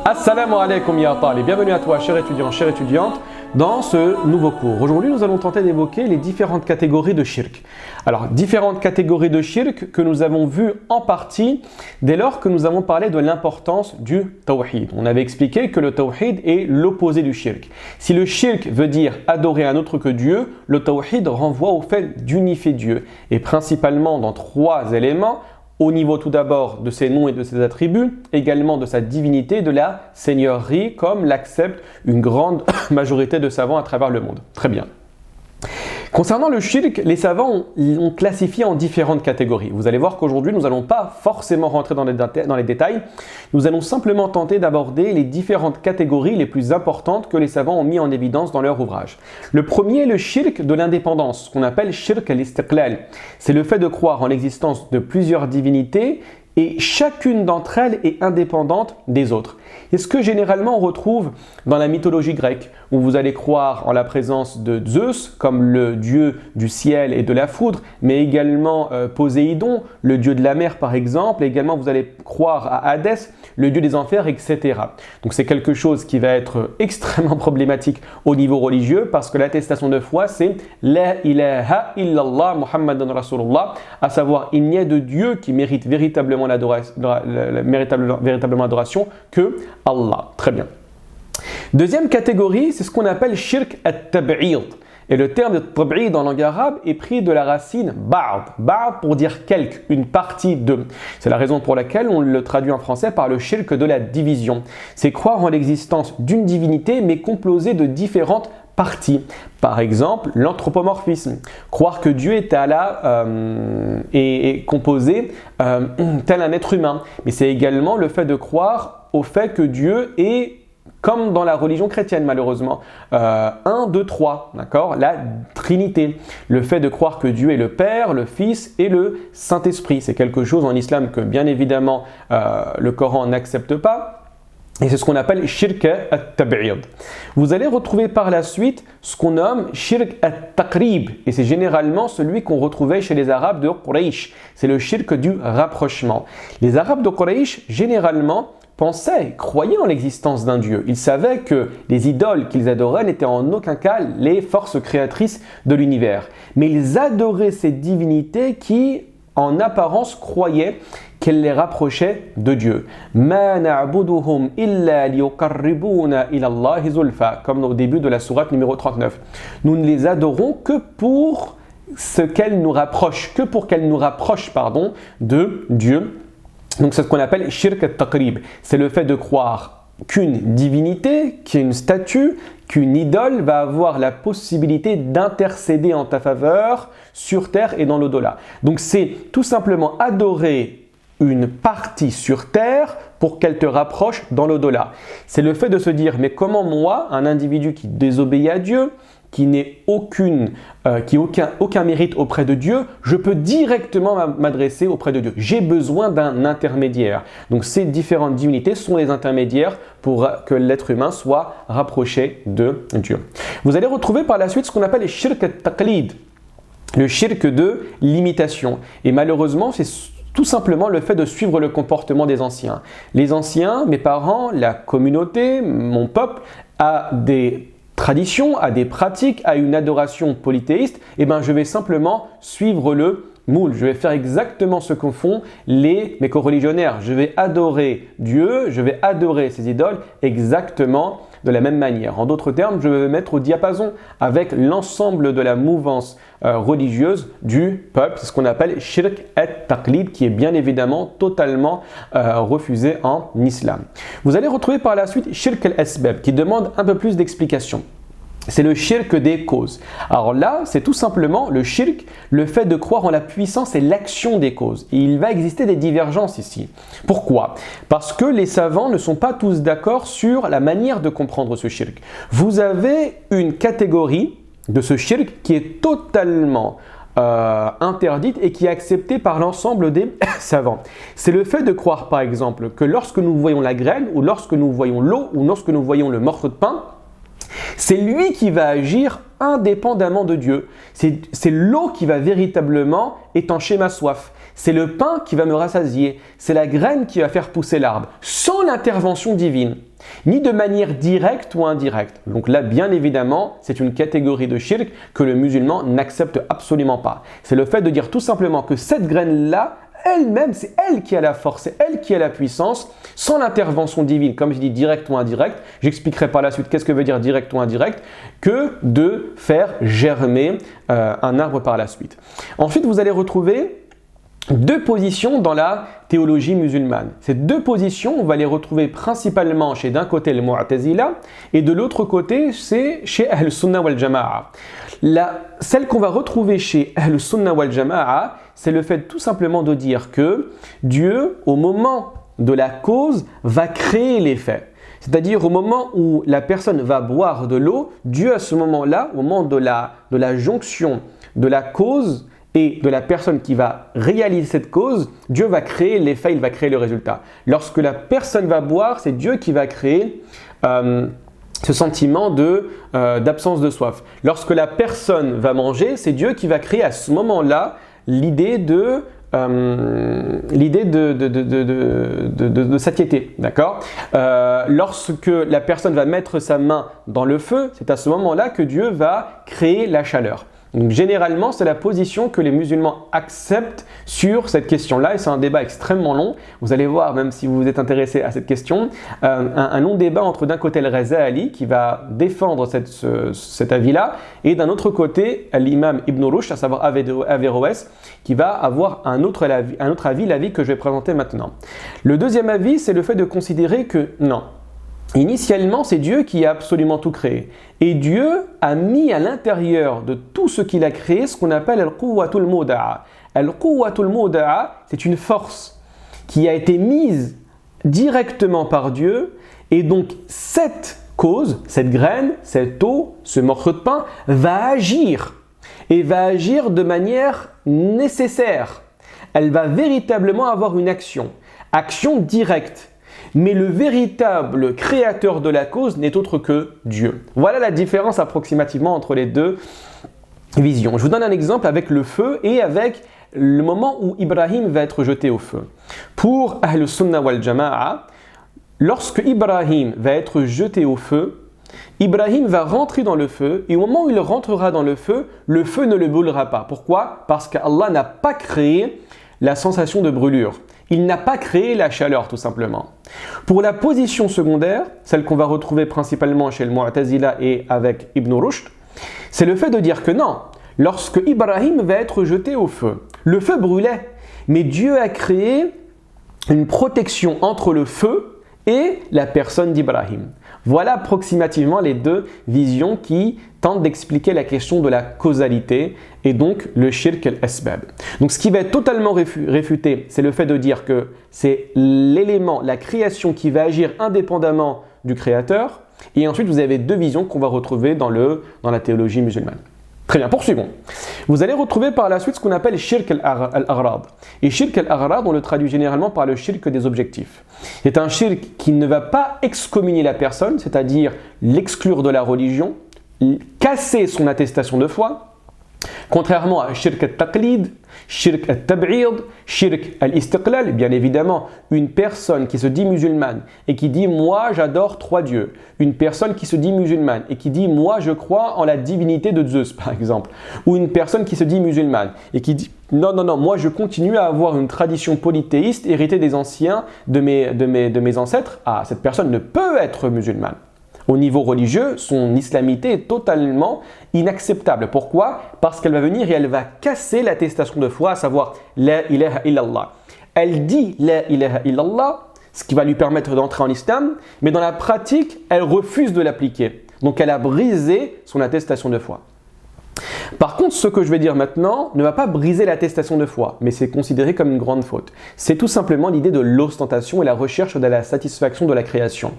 Assalamu alaikum ya talib, bienvenue à toi cher étudiant, chère étudiante dans ce nouveau cours. Aujourd'hui nous allons tenter d'évoquer les différentes catégories de shirk. Alors différentes catégories de shirk que nous avons vues en partie dès lors que nous avons parlé de l'importance du tawhid. On avait expliqué que le tawhid est l'opposé du shirk. Si le shirk veut dire adorer un autre que Dieu, le tawhid renvoie au fait d'unifier Dieu et principalement dans trois éléments. Au niveau tout d'abord de ses noms et de ses attributs, également de sa divinité, de la seigneurie, comme l'accepte une grande majorité de savants à travers le monde. Très bien. Concernant le shirk, les savants l'ont classifié en différentes catégories. Vous allez voir qu'aujourd'hui, nous n'allons pas forcément rentrer dans les détails. Nous allons simplement tenter d'aborder les différentes catégories les plus importantes que les savants ont mis en évidence dans leur ouvrage. Le premier est le shirk de l'indépendance, ce qu'on appelle shirk al-istiqlal. C'est le fait de croire en l'existence de plusieurs divinités et chacune d'entre elles est indépendante des autres. Et ce que généralement on retrouve dans la mythologie grecque, où vous allez croire en la présence de Zeus comme le dieu du ciel et de la foudre, mais également Poséidon, le dieu de la mer par exemple, et également vous allez croire à Hadès, le dieu des enfers, etc. Donc c'est quelque chose qui va être extrêmement problématique au niveau religieux, parce que l'attestation de foi c'est « La ilaha illallah Muhammadan Rasulullah », à savoir il n'y a de Dieu qui mérite véritablement l'adoration que Allah. Très bien. Deuxième catégorie, c'est ce qu'on appelle shirk at-tab'id. Et le terme de tab'id en langue arabe est pris de la racine ba'd. Ba'd pour dire quelque, une partie de. C'est la raison pour laquelle on le traduit en français par le shirk de la division. C'est croire en l'existence d'une divinité mais composée de différentes parties. Par exemple, l'anthropomorphisme. Croire que Dieu est est composé tel un être humain. Mais c'est également le fait de croire au fait que Dieu est, comme dans la religion chrétienne malheureusement, 1, 2, 3, d'accord? La Trinité. Le fait de croire que Dieu est le Père, le Fils et le Saint-Esprit. C'est quelque chose en islam que bien évidemment le Coran n'accepte pas. Et c'est ce qu'on appelle shirk at-tab'id. Vous allez retrouver par la suite ce qu'on nomme shirk at-taqrib. Et c'est généralement celui qu'on retrouvait chez les Arabes de Quraysh. C'est le shirk du rapprochement. Les Arabes de Quraysh, généralement, croyaient en l'existence d'un Dieu. Ils savaient que les idoles qu'ils adoraient n'étaient en aucun cas les forces créatrices de l'univers. Mais ils adoraient ces divinités qui, en apparence, croyaient qu'elle les rapprochait de Dieu. Ma na'buduhum illa liyuqarribuna ila Allahi zulfa, comme au début de la sourate numéro 39. Nous ne les adorons que pour ce qu'elles nous rapprochent, de Dieu. Donc c'est ce qu'on appelle shirk at-taqrib. C'est le fait de croire qu'une divinité, qu'une statue, qu'une idole va avoir la possibilité d'intercéder en ta faveur sur terre et dans l'au-delà. Donc c'est tout simplement adorer une partie sur terre pour qu'elle te rapproche dans l'au-delà. C'est le fait de se dire, mais comment moi, un individu qui désobéit à Dieu, qui n'a aucun mérite auprès de Dieu, je peux directement m'adresser auprès de Dieu. J'ai besoin d'un intermédiaire. Donc ces différentes divinités sont les intermédiaires pour que l'être humain soit rapproché de Dieu. Vous allez retrouver par la suite ce qu'on appelle les shirk at-taqlid, le shirk de l'imitation. Et malheureusement, c'est tout simplement le fait de suivre le comportement des anciens. Les anciens, mes parents, la communauté, mon peuple, a des traditions, a des pratiques, a une adoration polythéiste, et je vais simplement suivre le moule. Je vais faire exactement ce que font mes coreligionnaires. Je vais adorer Dieu, je vais adorer ses idoles exactement de la même manière. En d'autres termes, je vais me mettre au diapason avec l'ensemble de la mouvance religieuse du peuple. C'est ce qu'on appelle shirk at-taqlid, qui est bien évidemment totalement refusé en islam. Vous allez retrouver par la suite shirk al-asbab, qui demande un peu plus d'explications. C'est le shirk des causes. Alors là, c'est tout simplement le shirk, le fait de croire en la puissance et l'action des causes. Et il va exister des divergences ici. Pourquoi? Parce que les savants ne sont pas tous d'accord sur la manière de comprendre ce shirk. Vous avez une catégorie de ce shirk qui est totalement interdite et qui est acceptée par l'ensemble des savants. C'est le fait de croire par exemple que lorsque nous voyons la graine, ou lorsque nous voyons l'eau, ou lorsque nous voyons le morceau de pain, c'est lui qui va agir indépendamment de Dieu. C'est l'eau qui va véritablement étancher ma soif. c'est le pain qui va me rassasier, c'est la graine qui va faire pousser l'arbre, sans l'intervention divine, ni de manière directe ou indirecte. Donc là, bien évidemment, c'est une catégorie de shirk que le musulman n'accepte absolument pas. C'est le fait de dire tout simplement que cette graine-là, elle-même, c'est elle qui a la force, c'est elle qui a la puissance, sans l'intervention divine, comme je dis direct ou indirect. J'expliquerai par la suite qu'est-ce que veut dire direct ou indirect, que de faire germer un arbre par la suite. Ensuite, vous allez retrouver deux positions dans la théologie musulmane. Ces deux positions, on va les retrouver principalement chez d'un côté le Mu'tazila et de l'autre côté, c'est chez Ahl Sunnah wal Jama'a. Celle qu'on va retrouver chez Ahl Sunnah wal Jama'a, c'est le fait tout simplement de dire que Dieu, au moment de la cause, va créer l'effet. C'est-à-dire au moment où la personne va boire de l'eau, Dieu à ce moment-là, au moment de la jonction de la cause et de la personne qui va réaliser cette cause, Dieu va créer l'effet, il va créer le résultat. Lorsque la personne va boire, c'est Dieu qui va créer ce sentiment d'absence de soif. Lorsque la personne va manger, c'est Dieu qui va créer à ce moment-là l'idée de satiété, d'accord. Lorsque la personne va mettre sa main dans le feu, c'est à ce moment-là que Dieu va créer la chaleur. Donc généralement, c'est la position que les musulmans acceptent sur cette question-là et c'est un débat extrêmement long. Vous allez voir, même si vous vous êtes intéressé à cette question, un long débat entre d'un côté le Ghazali qui va défendre cet avis-là et d'un autre côté l'imam Ibn Rushd, à savoir Averroès, qui va avoir un autre avis, l'avis que je vais présenter maintenant. Le deuxième avis, c'est le fait de considérer que non. Initialement, c'est Dieu qui a absolument tout créé. Et Dieu a mis à l'intérieur de tout ce qu'il a créé ce qu'on appelle al-quwwatul muda'a. Al-quwwatul muda'a, c'est une force qui a été mise directement par Dieu. Et donc, cette cause, cette graine, cette eau, ce morceau de pain, va agir. Et va agir de manière nécessaire. Elle va véritablement avoir une action directe. Mais le véritable créateur de la cause n'est autre que Dieu. Voilà la différence approximativement entre les deux visions. Je vous donne un exemple avec le feu et avec le moment où Ibrahim va être jeté au feu. Pour Ahl Sunnah wal Jama'a, lorsque Ibrahim va être jeté au feu, Ibrahim va rentrer dans le feu et au moment où il rentrera dans le feu ne le brûlera pas. Pourquoi ? Parce qu'Allah n'a pas créé la sensation de brûlure. Il n'a pas créé la chaleur tout simplement. Pour la position secondaire, celle qu'on va retrouver principalement chez le Mu'tazila et avec Ibn Rushd, c'est le fait de dire que non, lorsque Ibrahim va être jeté au feu, le feu brûlait, mais Dieu a créé une protection entre le feu et la personne d'Ibrahim. Voilà approximativement les deux visions qui tentent d'expliquer la question de la causalité et donc le shirk al-asbab. Donc ce qui va être totalement réfuté, c'est le fait de dire que c'est l'élément, la création qui va agir indépendamment du créateur. Et ensuite, vous avez deux visions qu'on va retrouver dans la théologie musulmane. Très bien, poursuivons. Vous allez retrouver par la suite ce qu'on appelle shirk al-aghrad. Et shirk al-aghrad, on le traduit généralement par le shirk des objectifs. C'est un shirk qui ne va pas excommunier la personne, c'est-à-dire l'exclure de la religion, casser son attestation de foi, contrairement à shirk al-taqlid, shirk al-tab'id, shirk al-istiqlal. Bien évidemment, une personne qui se dit musulmane et qui dit « moi j'adore trois dieux », une personne qui se dit musulmane et qui dit « moi je crois en la divinité de Zeus » par exemple, ou une personne qui se dit musulmane et qui dit « non, moi je continue à avoir une tradition polythéiste héritée des anciens, de mes ancêtres », ah, cette personne ne peut être musulmane. Au niveau religieux, son islamité est totalement inacceptable. Pourquoi ? Parce qu'elle va venir et elle va casser l'attestation de foi, à savoir « La ilaha illallah ». Elle dit « La ilaha illallah », ce qui va lui permettre d'entrer en islam, mais dans la pratique, elle refuse de l'appliquer. Donc elle a brisé son attestation de foi. Par contre, ce que je vais dire maintenant ne va pas briser l'attestation de foi, mais c'est considéré comme une grande faute. C'est tout simplement l'idée de l'ostentation et la recherche de la satisfaction de la création.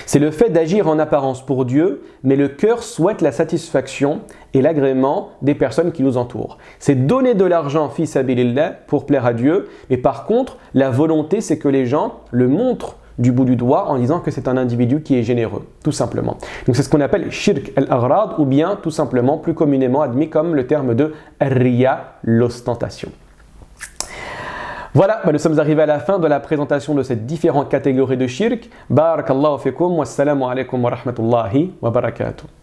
C'est le fait d'agir en apparence pour Dieu, mais le cœur souhaite la satisfaction et l'agrément des personnes qui nous entourent. C'est donner de l'argent fi sabilillah pour plaire à Dieu, mais par contre, la volonté, c'est que les gens le montrent du bout du doigt en disant que c'est un individu qui est généreux, tout simplement. Donc c'est ce qu'on appelle shirk al-aghrad ou bien tout simplement plus communément admis comme le terme de riya, l'ostentation. Voilà, nous sommes arrivés à la fin de la présentation de ces différentes catégories de shirk. Barakallahu fikum, wassalamu alaikum wa rahmatullahi wa barakatuh.